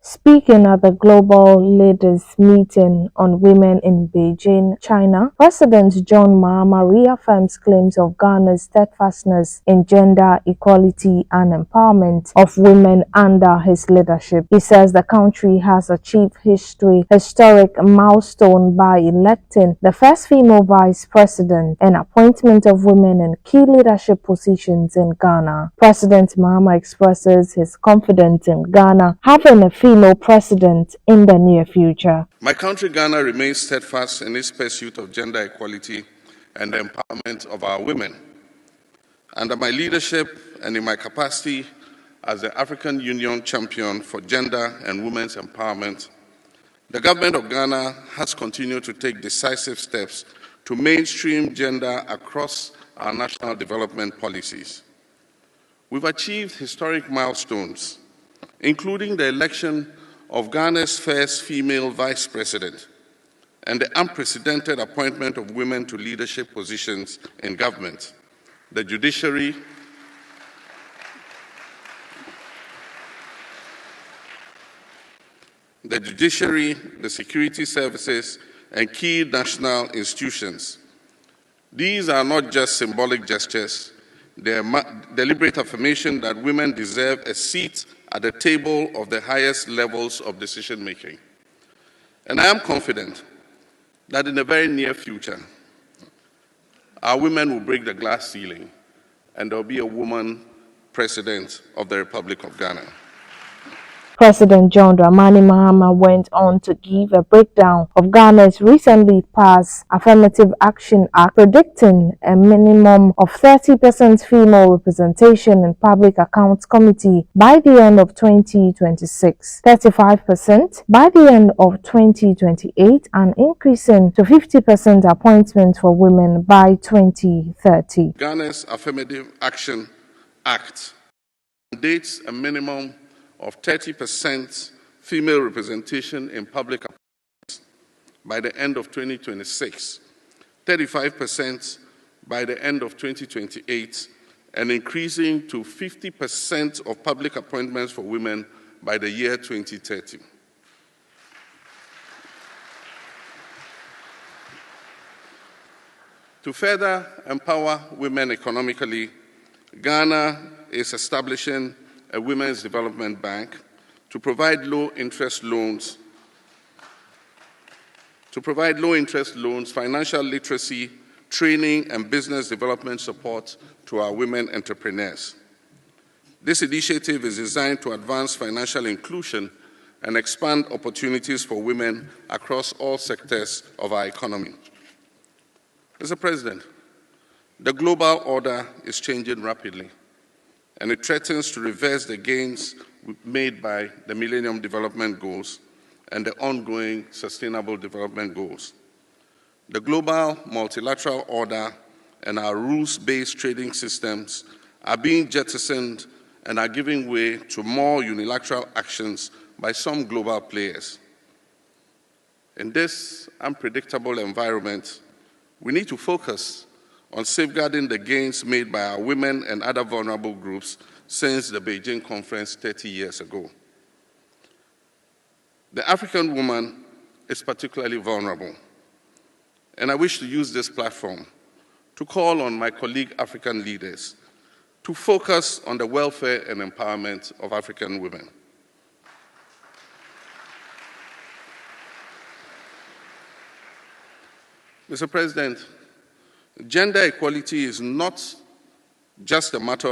Speaking at the Global Leaders Meeting on Women in Beijing, China, President John MAHAMA reaffirms claims of Ghana's steadfastness in gender equality and empowerment of women under his leadership. He says the country has achieved historic milestone by electing the first female vice president and appointment of women in key leadership positions in Ghana. President MAHAMA expresses his confidence in Ghana having a female president in the near future. My country, Ghana, remains steadfast in its pursuit of gender equality and the empowerment of our women. Under my leadership and in my capacity as the African Union champion for gender and women's empowerment, the government of Ghana has continued to take decisive steps to mainstream gender across our national development policies. We've achieved historic milestones, including the election of Ghana's first female vice president and the unprecedented appointment of women to leadership positions in government, the judiciary, the security services, and key national institutions. These are not just symbolic gestures, they are deliberate affirmation that women deserve a seat at the table of the highest levels of decision-making. And I am confident that in the very near future, our women will break the glass ceiling and there will be a woman president of the Republic of Ghana. President John Dramani MAHAMA went on to give a breakdown of Ghana's recently passed Affirmative Action Act, predicting a minimum of 30% female representation in Public Accounts Committee by the end of 2026, 35% by the end of 2028, and increasing to 50% appointment for women by 2030. Ghana's Affirmative Action Act mandates a minimum of 30% female representation in public appointments by the end of 2026, 35% by the end of 2028, and increasing to 50% of public appointments for women by the year 2030. To further empower women economically, Ghana is establishing a Women's Development Bank to provide low-interest loans, financial literacy, training, and business development support to our women entrepreneurs. This initiative is designed to advance financial inclusion and expand opportunities for women across all sectors of our economy. Mr. President, the global order is changing rapidly, and it threatens to reverse the gains made by the Millennium Development Goals and the ongoing Sustainable Development Goals. The global multilateral order and our rules-based trading systems are being jettisoned and are giving way to more unilateral actions by some global players. In this unpredictable environment, we need to focus on safeguarding the gains made by our women and other vulnerable groups since the Beijing conference 30 years ago. The African woman is particularly vulnerable, and I wish to use this platform to call on my colleague African leaders to focus on the welfare and empowerment of African women. Mr. President, gender equality is not just a matter